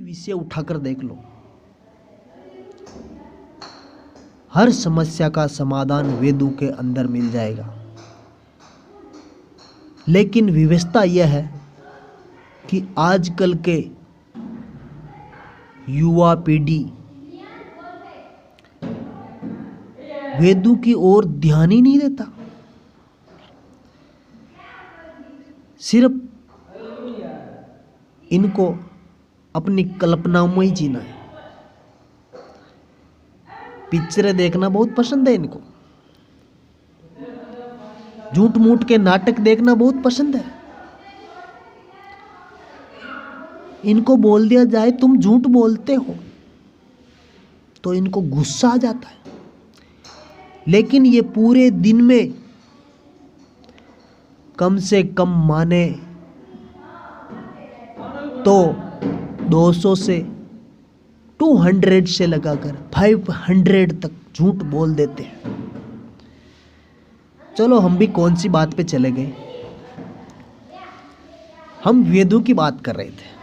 विषय उठाकर देख लो, हर समस्या का समाधान वेदों के अंदर मिल जाएगा। लेकिन विवशता यह है कि आजकल के युवा पीढ़ी वेदों की ओर ध्यान ही नहीं देता, सिर्फ इनको अपनी कल्पनाओं में ही जीना है। पिक्चरें देखना बहुत पसंद है इनको, झूठ मूठ के नाटक देखना बहुत पसंद है। इनको बोल दिया जाए तुम झूठ बोलते हो तो इनको गुस्सा आ जाता है। लेकिन ये पूरे दिन में कम से कम माने तो 200 से 200 से लगाकर 500 तक झूठ बोल देते हैं। चलो हम भी कौन सी बात पे चले गए, हम वेदों की बात कर रहे थे।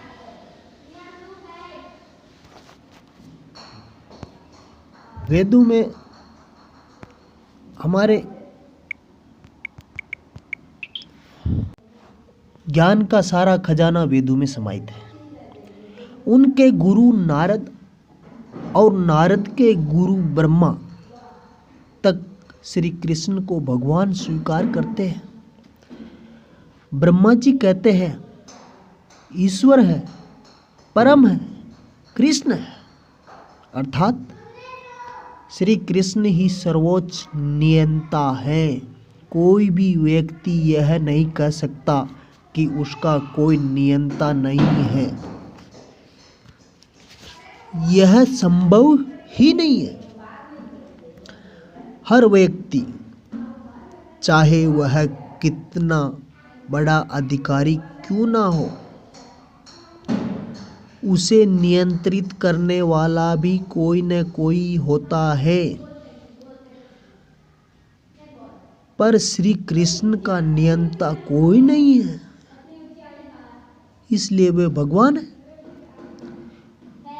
वेदों में हमारे ज्ञान का सारा खजाना वेदों में समाहित है। उनके गुरु नारद और नारद के गुरु ब्रह्मा तक श्री कृष्ण को भगवान स्वीकार करते हैं। ब्रह्मा जी कहते हैं ईश्वर है, परम है, कृष्ण है, अर्थात श्री कृष्ण ही सर्वोच्च नियंता है। कोई भी व्यक्ति यह नहीं कह सकता कि उसका कोई नियंता नहीं है, यह संभव ही नहीं है। हर व्यक्ति चाहे वह कितना बड़ा अधिकारी क्यों ना हो, उसे नियंत्रित करने वाला भी कोई न कोई होता है। पर श्री कृष्ण का नियंता कोई नहीं है, इसलिए वे भगवान हैं।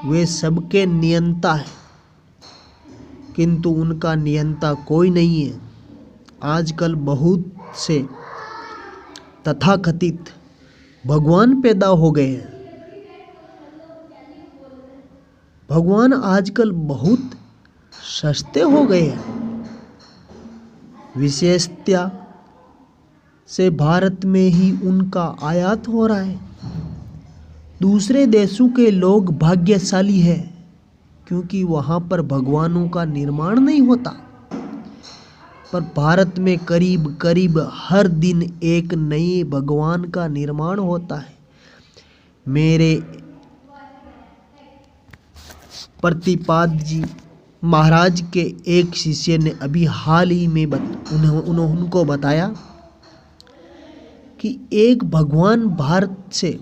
वे सबके नियंता है, किंतु उनका नियंता कोई नहीं है। आजकल बहुत से तथाकथित भगवान पैदा हो गए हैं। भगवान आजकल बहुत सस्ते हो गए हैं। विशेषता से भारत में ही उनका आयात हो रहा है। दूसरे देशों के लोग भाग्यशाली हैं क्योंकि वहाँ पर भगवानों का निर्माण नहीं होता। पर भारत में करीब करीब हर दिन एक नए भगवान का निर्माण होता है। मेरे प्रतिपाद जी महाराज के एक शिष्य ने अभी हाल ही में उनको बताया कि एक भगवान भारत से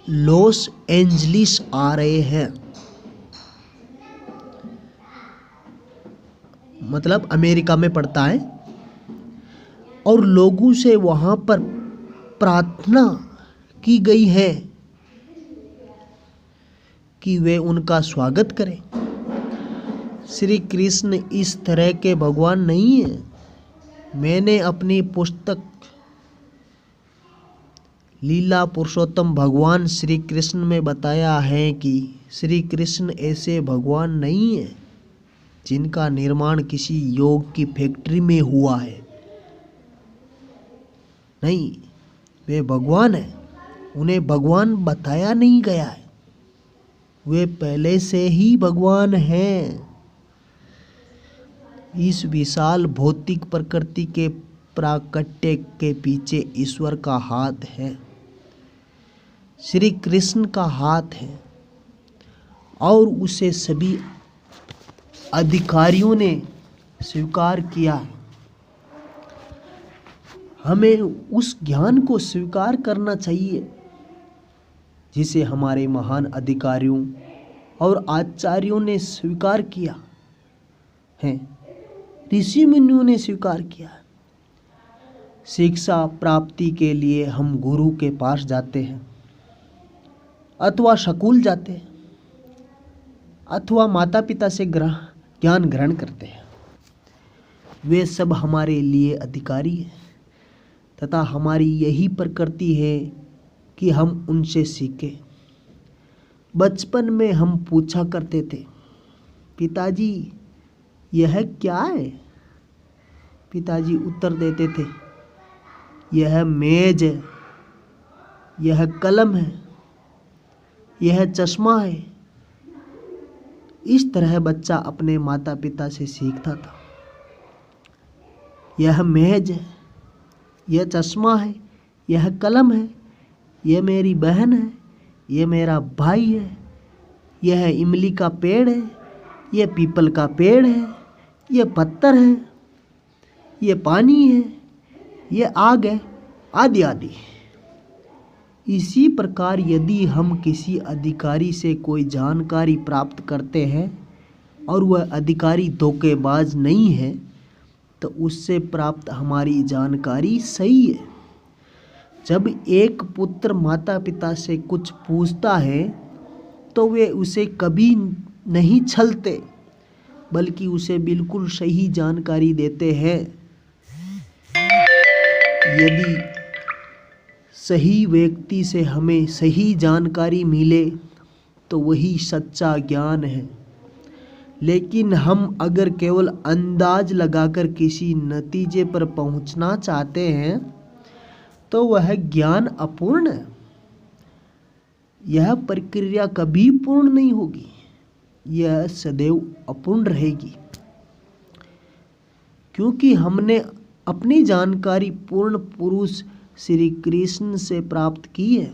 लॉस एंजलिस आ रहे हैं, मतलब अमेरिका में पड़ता है, और लोगों से वहां पर प्रार्थना की गई है कि वे उनका स्वागत करें। श्री कृष्ण इस तरह के भगवान नहीं है। मैंने अपनी पुस्तक लीला पुरुषोत्तम भगवान श्री कृष्ण में बताया है कि श्री कृष्ण ऐसे भगवान नहीं है जिनका निर्माण किसी योग की फैक्ट्री में हुआ है। नहीं, वे भगवान हैं। उन्हें भगवान बताया नहीं गया है, वे पहले से ही भगवान हैं। इस विशाल भौतिक प्रकृति के प्राकट्य के पीछे ईश्वर का हाथ है, श्री कृष्ण का हाथ है, और उसे सभी अधिकारियों ने स्वीकार किया है। हमें उस ज्ञान को स्वीकार करना चाहिए जिसे हमारे महान अधिकारियों और आचार्यों ने स्वीकार किया है, ऋषि मुनियों ने स्वीकार किया। शिक्षा प्राप्ति के लिए हम गुरु के पास जाते हैं, अथवा स्कूल जाते हैं अथवा माता पिता से ज्ञान ग्रहण करते हैं, वे सब हमारे लिए अधिकारी हैं तथा हमारी यही प्रकृति है कि हम उनसे सीखें। बचपन में हम पूछा करते थे, पिताजी यह क्या है? पिताजी उत्तर देते थे, यह मेज है, यह कलम है, यह चश्मा है। इस तरह बच्चा अपने माता पिता से सीखता था। यह मेज है, यह चश्मा है, यह कलम है, यह मेरी बहन है, यह मेरा भाई है, यह इमली का पेड़ है, यह पीपल का पेड़ है, यह पत्थर है, यह पानी है, यह आग है, आदि आदि। इसी प्रकार यदि हम किसी अधिकारी से कोई जानकारी प्राप्त करते हैं और वह अधिकारी धोखेबाज नहीं है तो उससे प्राप्त हमारी जानकारी सही है। जब एक पुत्र माता पिता से कुछ पूछता है तो वे उसे कभी नहीं छलते बल्कि उसे बिल्कुल सही जानकारी देते हैं। यदि सही व्यक्ति से हमें सही जानकारी मिले तो वही सच्चा ज्ञान है। लेकिन हम अगर केवल अंदाज लगाकर किसी नतीजे पर पहुंचना चाहते हैं तो वह ज्ञान अपूर्ण है। यह प्रक्रिया कभी पूर्ण नहीं होगी, यह सदैव अपूर्ण रहेगी, क्योंकि हमने अपनी जानकारी पूर्ण पुरुष श्री कृष्ण से प्राप्त की है।